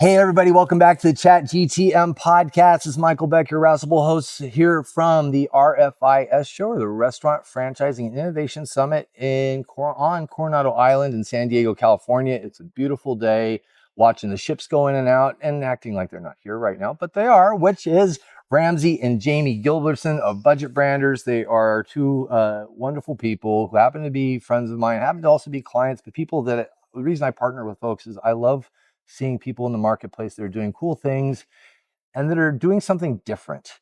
Hey, everybody. Welcome back to the Chat GTM podcast. This is Michael Beck, your irascible host here from the RFIS show, the Restaurant Franchising and Innovation Summit on Coronado Island in San Diego, California. It's a beautiful day watching the ships go in and out and acting like they're not here right now, but they are, which is Ramsay and Jamie Gilberson of Budget Branders. They are two wonderful people who happen to be friends of mine, happen to also be clients, but people that the reason I partner with folks is I love seeing people in the marketplace that are doing cool things and that are doing something different.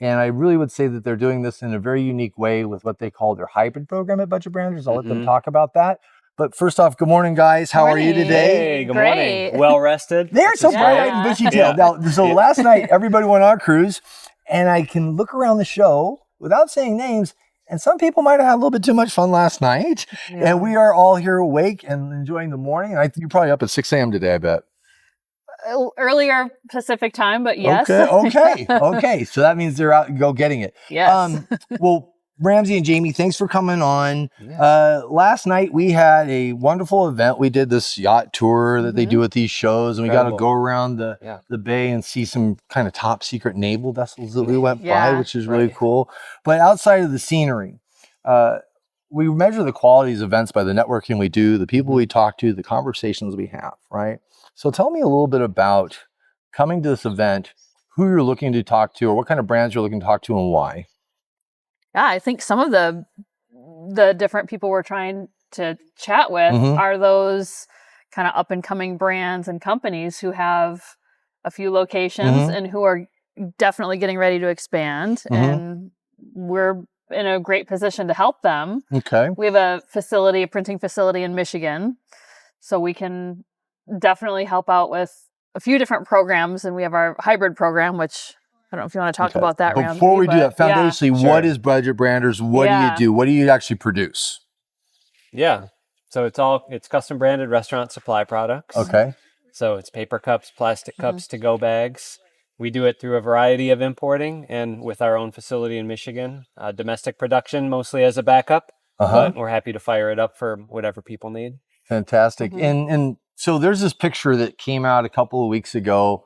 And I really would say that they're doing this in a very unique way with what they call their hybrid program at Budget Branders. I'll let them talk about that. But first off, good morning, guys. How are you today? Hey, good morning. Well rested. They're so bright-eyed and bushy-tailed. Now, so last night, everybody went on our cruise, and I can look around the show without saying names, and some people might have had a little bit too much fun last night. And we are all here awake and enjoying the morning. And you're probably up at 6 a.m. today, I bet. Earlier Pacific time, but yes. Okay. So that means they're out go getting it. Yes. Well, Ramsay and Jamie, thanks for coming on. Last night we had a wonderful event. We did this yacht tour that they do at these shows, and we got to go around the bay and see some kind of top secret naval vessels that we went by, which is really cool. But outside of the scenery, we measure the quality of these events by the networking we do, the people we talk to, the conversations we have, right? So tell me a little bit about coming to this event, who you're looking to talk to, or what kind of brands you're looking to talk to and why. Yeah, I think some of the different people we're trying to chat with are those kind of up and coming brands and companies who have a few locations and who are definitely getting ready to expand. And we're in a great position to help them. Okay. We have a printing facility in Michigan, so we can definitely help out with a few different programs. And we have our hybrid program, which I don't know if you want to talk about that. Before we do that, foundationally, what is Budget Branders? What do you do? What do you actually produce? Yeah. So it's custom branded restaurant supply products. Okay. So it's paper cups, plastic cups, to-go bags. We do it through a variety of importing and with our own facility in Michigan. Domestic production, mostly as a backup, but we're happy to fire it up for whatever people need. Fantastic. And so there's this picture that came out a couple of weeks ago,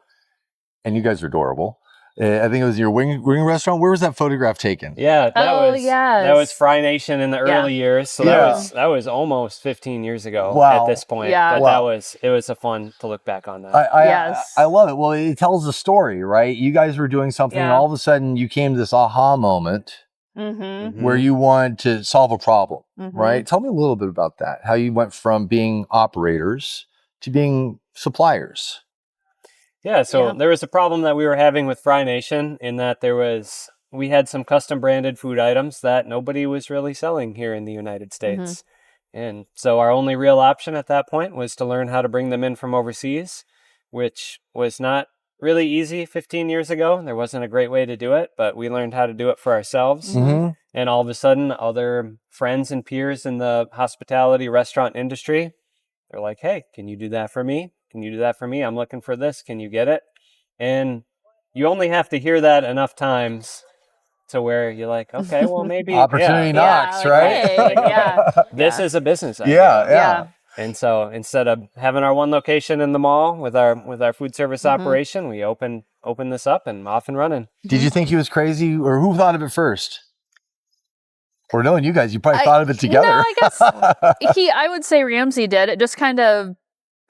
and you guys are adorable. I think it was your wing restaurant. Where was that photograph taken? Yeah, that was Fry Nation in the early years. So that was almost 15 years ago at this point. Yeah. But it was a fun to look back on that. I love it. Well, it tells a story, right? You guys were doing something and all of a sudden you came to this aha moment where you wanted to solve a problem, right? Tell me a little bit about that. How you went from being operators to being suppliers. Yeah, so there was a problem that we were having with Fry Nation in that we had some custom branded food items that nobody was really selling here in the United States. And so our only real option at that point was to learn how to bring them in from overseas, which was not really easy 15 years ago. There wasn't a great way to do it, but we learned how to do it for ourselves. And all of a sudden, other friends and peers in the hospitality restaurant industry, they're like, hey, can you do that for me? Can you do that for me? I'm looking for this. Can you get it? And you only have to hear that enough times to where you're like, okay, well, maybe opportunity knocks, right? Hey, this is a business idea. And so instead of having our one location in the mall with our food service operation, we open this up and off and running. Did you think he was crazy, or who thought of it first? Or knowing you guys, you probably thought of it together. No, I guess I would say Ramsay did.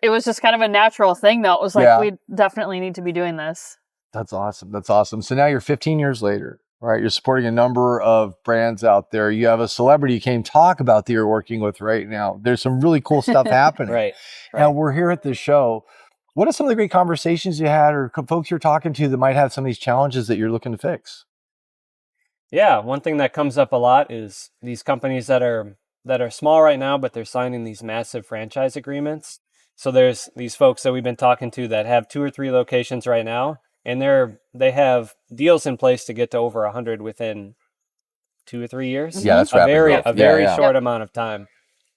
It was just kind of a natural thing, though. It was like, we definitely need to be doing this. That's awesome. So now you're 15 years later, right? You're supporting a number of brands out there. You have a celebrity you came talk about that you're working with right now. There's some really cool stuff happening. Right. Now we're here at the show. What are some of the great conversations you had or folks you're talking to that might have some of these challenges that you're looking to fix? Yeah, one thing that comes up a lot is these companies that are small right now, but they're signing these massive franchise agreements. So there's these folks that we've been talking to that have 2 or 3 locations right now, and they have deals in place to get to over 100 within 2 or 3 years. Yeah, that's a very short amount of time.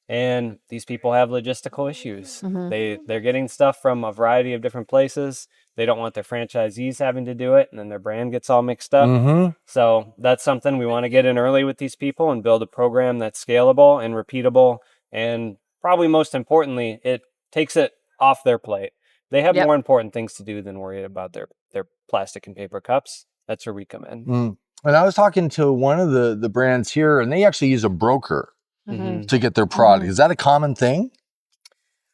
And these people have logistical issues. They're getting stuff from a variety of different places. They don't want their franchisees having to do it, and then their brand gets all mixed up. So that's something we want to get in early with these people and build a program that's scalable and repeatable. And probably most importantly, it takes it off their plate. They have more important things to do than worry about their plastic and paper cups. That's where we come in. And I was talking to one of the brands here, and they actually use a broker to get their product. Is that a common thing?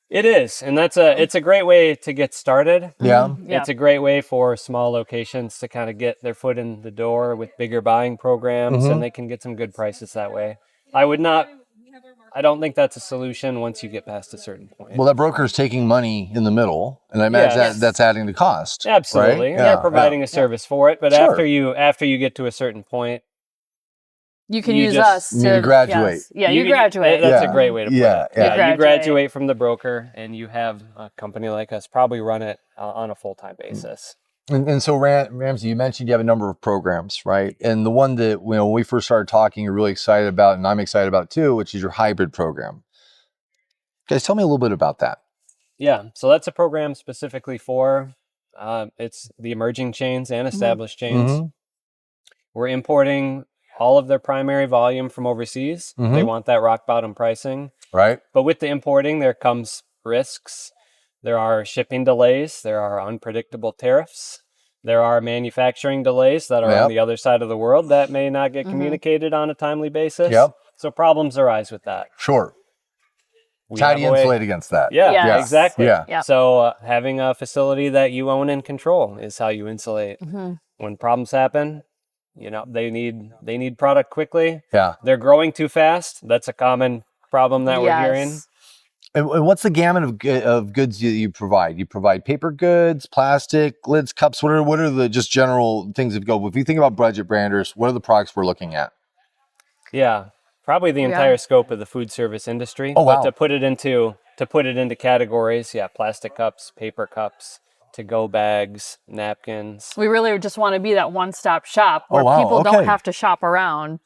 It is, and it's a great way to get started. Yeah. It's a great way for small locations to kind of get their foot in the door with bigger buying programs, and they can get some good prices that way. I don't think that's a solution once you get past a certain point. Well, that broker is taking money in the middle, and I imagine that's adding to cost. Absolutely. Right? They're providing a service for it, but after you get to a certain point, you can use us to graduate. Yes. Yeah, you graduate. That's a great way to put it. Yeah, you graduate from the broker, and you have a company like us probably run it on a full-time basis. And so, Ramsay, you mentioned you have a number of programs, right? And the one that when we first started talking, you're really excited about, and I'm excited about too, which is your hybrid program. Guys, tell me a little bit about that. Yeah, so that's a program specifically for it's the emerging chains and established chains. We're importing all of their primary volume from overseas. They want that rock bottom pricing. Right. But with the importing, there comes risks. There are shipping delays. There are unpredictable tariffs. There are manufacturing delays that are on the other side of the world that may not get communicated on a timely basis. So problems arise with that. Sure. How do you insulate against that? Yeah, exactly. Yeah. So having a facility that you own and control is how you insulate. When problems happen, they need product quickly. Yeah. They're growing too fast. That's a common problem that we're hearing. And what's the gamut of goods you provide? You provide paper goods, plastic, lids, cups. What are the just general things that go? If you think about budget branders, what are the products we're looking at? Yeah, probably the entire scope of the food service industry. Oh, wow. But to put it into categories, plastic cups, paper cups, to-go bags, napkins. We really just want to be that one-stop shop where people don't have to shop around.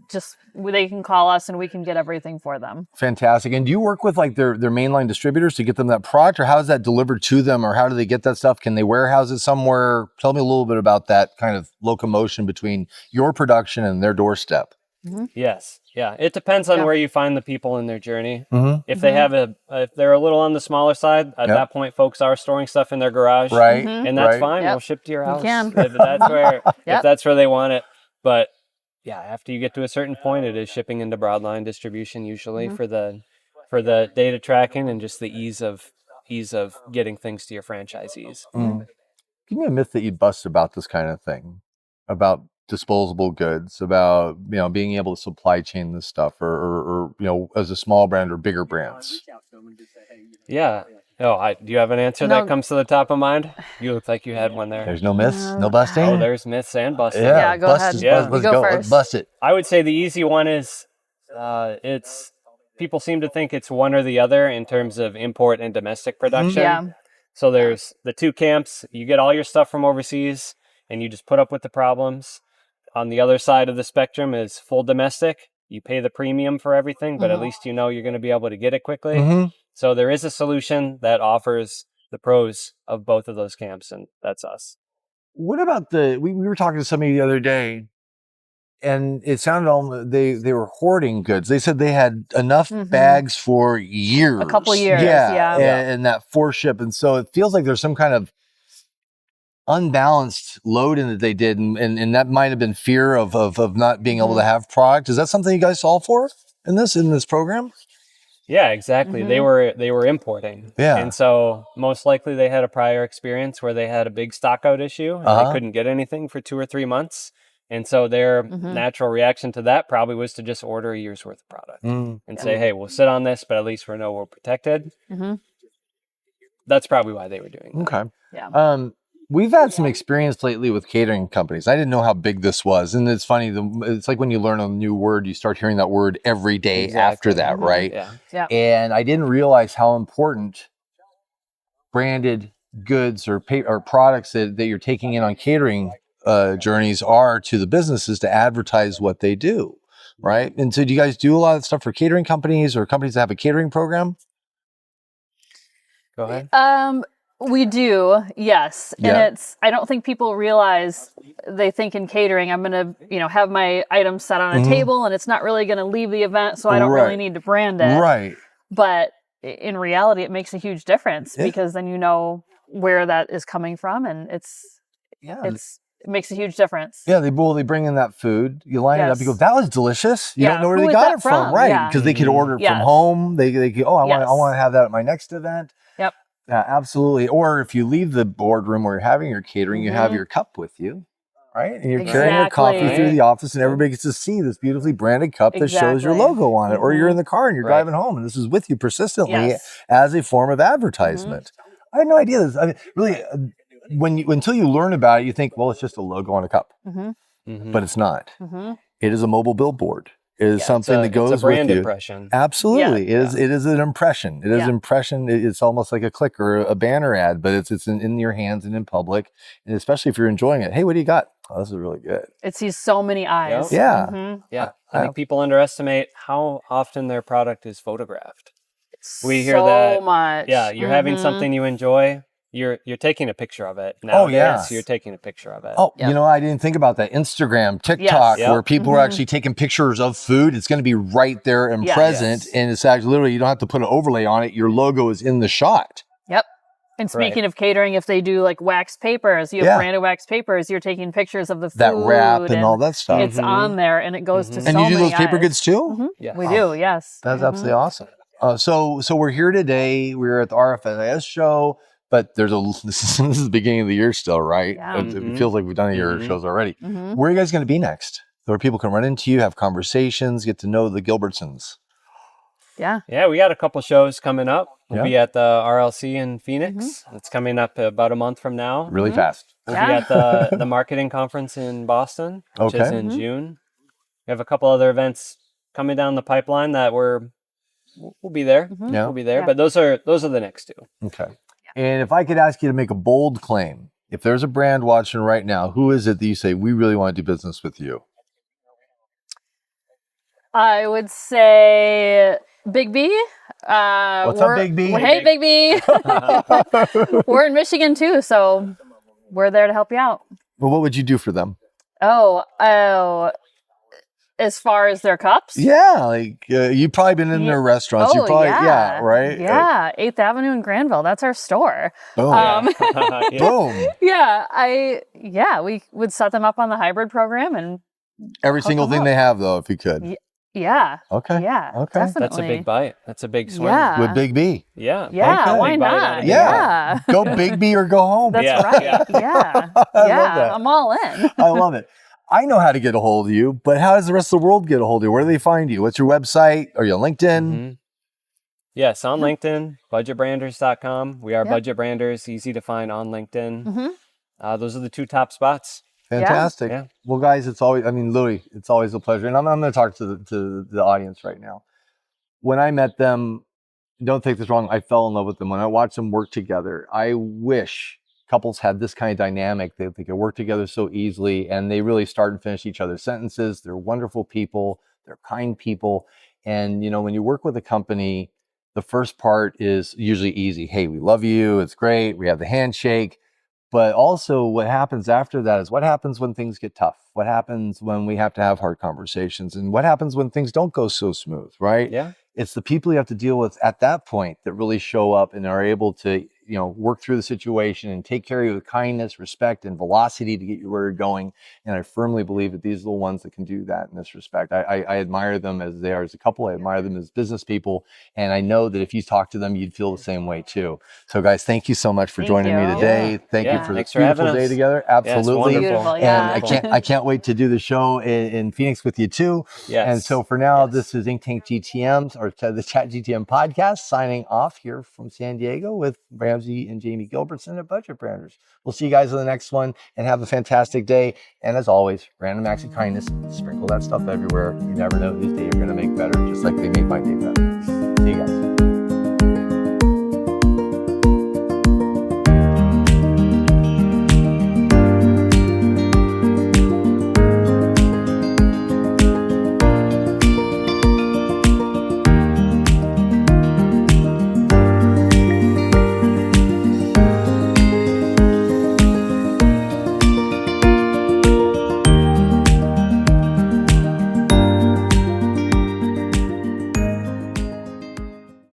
Just they can call us and we can get everything for them. Fantastic. And do you work with like their mainline distributors to get them that product, or how is that delivered to them, or how do they get that stuff? Can they warehouse it somewhere? Tell me a little bit about that kind of locomotion between your production and their doorstep. Yes. Yeah. It depends on where you find the people in their journey. If they have if they're a little on the smaller side, at that point, folks are storing stuff in their garage. Right. And that's fine. We'll ship to your house. You can. If that's where they want it. But after you get to a certain point, it is shipping into broadline distribution usually for the data tracking and just the ease of getting things to your franchisees. Give me a myth that you bust about this kind of thing, about disposable goods, about being able to supply chain this stuff, or as a small brand or bigger brands. Yeah. Oh, do you have an answer that comes to the top of mind? You look like you had one there. There's no myths, no busting. Oh, there's myths and busting. Yeah, go ahead. Let's go. Let's bust it. I would say the easy one is it's people seem to think it's one or the other in terms of import and domestic production. Yeah. So there's the two camps. You get all your stuff from overseas and you just put up with the problems. On the other side of the spectrum is full domestic. You pay the premium for everything, but at least you're going to be able to get it quickly. So there is a solution that offers the pros of both of those camps, and that's us. What about we were talking to somebody the other day, and it sounded they were hoarding goods. They said they had enough bags for years. A couple years, and that for ship. And so it feels like there's some kind of unbalanced loading that they did, and that might have been fear of not being able to have product. Is that something you guys solve for in this program? Yeah, exactly. They were importing. Yeah. And so most likely they had a prior experience where they had a big stock out issue and they couldn't get anything for 2 or 3 months. And so their natural reaction to that probably was to just order a year's worth of product and say, hey, we'll sit on this, but at least we know we're protected. That's probably why they were doing that. Okay. Yeah. We've had some experience lately with catering companies. I didn't know how big this was. And it's funny, it's like when you learn a new word, you start hearing that word every day after that, right? Yeah. And I didn't realize how important branded goods or products that you're taking in on catering journeys are to the businesses to advertise what they do, right? And so do you guys do a lot of stuff for catering companies or companies that have a catering program? Go ahead. We do, yes. And I don't think people realize, they think in catering, I'm going to, have my items set on a table and it's not really going to leave the event, so I don't really need to brand it. Right. But in reality, it makes a huge difference because then where that is coming from, and it makes a huge difference. Yeah, they bring in that food. You line it up. You go, that was delicious. You don't know where who they is got that it from, right? Because they could order it from home. They go, I want to have that at my next event. Yep. Yeah, absolutely. Or if you leave the boardroom where you're having your catering, you have your cup with you, right? And you're carrying your coffee through the office, and everybody gets to see this beautifully branded cup that shows your logo on it. Or you're in the car and you're driving home, and this is with you persistently as a form of advertisement. I had no idea this. I mean, really, until you learn about it, you think, well, it's just a logo on a cup, but it's not. It is a mobile billboard. It is something that goes it's a brand with you. Impression. Absolutely, it is an impression. It is impression. It's almost like a click or a banner ad, but it's in your hands and in public, and especially if you're enjoying it. Hey, what do you got? Oh, this is really good. It sees so many eyes. Yep. Yeah. I think people underestimate how often their product is photographed. We hear so that much. Yeah, you're having something you enjoy. You're taking a picture of it. So you're taking a picture of it. Oh, I didn't think about that. Instagram, TikTok, where people are actually taking pictures of food. It's going to be right there and present. And it's actually literally, you don't have to put an overlay on it. Your logo is in the shot. Yep. And speaking of catering, if they do like wax papers, you have branded wax papers, you're taking pictures of the food. That wrap and all that stuff. It's on there and it goes to so many And you do those paper goods too? Yeah. We do, yes. That's absolutely awesome. So we're here today. We're at the RFIS show. But this is the beginning of the year still, right? Yeah. It feels like we've done a year of shows already. Where are you guys going to be next? Where people can run into you, have conversations, get to know the Gilbersons. Yeah. Yeah, we got a couple shows coming up. We'll be at the RLC in Phoenix. It's coming up about a month from now. Really fast. We'll be at the marketing conference in Boston, which is in June. We have a couple other events coming down the pipeline that we'll be there. We'll be there. But those are the next two. Okay. And if I could ask you to make a bold claim, if there's a brand watching right now, who is it that you say, we really want to do business with you? I would say Big B. What's up, Big B? Hey, Big B. We're in Michigan too, so we're there to help you out. Well, what would you do for them? As far as their cups? Yeah, like you've probably been in their restaurants. You probably, right? Yeah, 8th Avenue in Granville. That's our store. Boom. Boom. We would set them up on the hybrid program and every single thing they have, though, if you could. Yeah. Okay. Yeah. Okay. Definitely. That's a big bite. That's a big swing. Yeah. With Big B. Yeah. Yeah. Okay. Why not? Yeah. Go Big B or go home. That's right. Yeah. I love that. I'm all in. I love it. I know how to get a hold of you, but how does the rest of the world get a hold of you? Where do they find you? What's your website? Are you on LinkedIn? Yes, on LinkedIn, budgetbranders.com. We are Budget Branders, easy to find on LinkedIn. Those are the two top spots. Fantastic. Yeah. Well, guys, it's always a pleasure. And I'm going to talk to the audience right now. When I met them, don't take this wrong, I fell in love with them. When I watched them work together, I wish couples had this kind of dynamic. They could work together so easily, and they really start and finish each other's sentences. They're wonderful people. They're kind people. And, when you work with a company, the first part is usually easy. Hey, we love you. It's great. We have the handshake. But also what happens after that is what happens when things get tough? What happens when we have to have hard conversations? And what happens when things don't go so smooth, right? Yeah. It's the people you have to deal with at that point that really show up and are able to, work through the situation and take care of you with kindness, respect, and velocity to get you where you're going. And I firmly believe that these are the ones that can do that in this respect. I admire them as they are as a couple. I admire them as business people. And I know that if you talk to them, you'd feel the same way too. So guys, thank you so much for joining me today. Thank you for this beautiful day together. Absolutely. Yeah, it's wonderful. And I can't wait to do the show in Phoenix with you too. Yes. And so for now, this is Ink Tank GTM's or the Chat GTM podcast signing off here from San Diego with Ramsay and Jamie Gilberson at Budget Branders. We'll see you guys in the next one and have a fantastic day. And as always, random acts of kindness, sprinkle that stuff everywhere. You never know whose day you're going to make better, just like they made my day better. See you guys.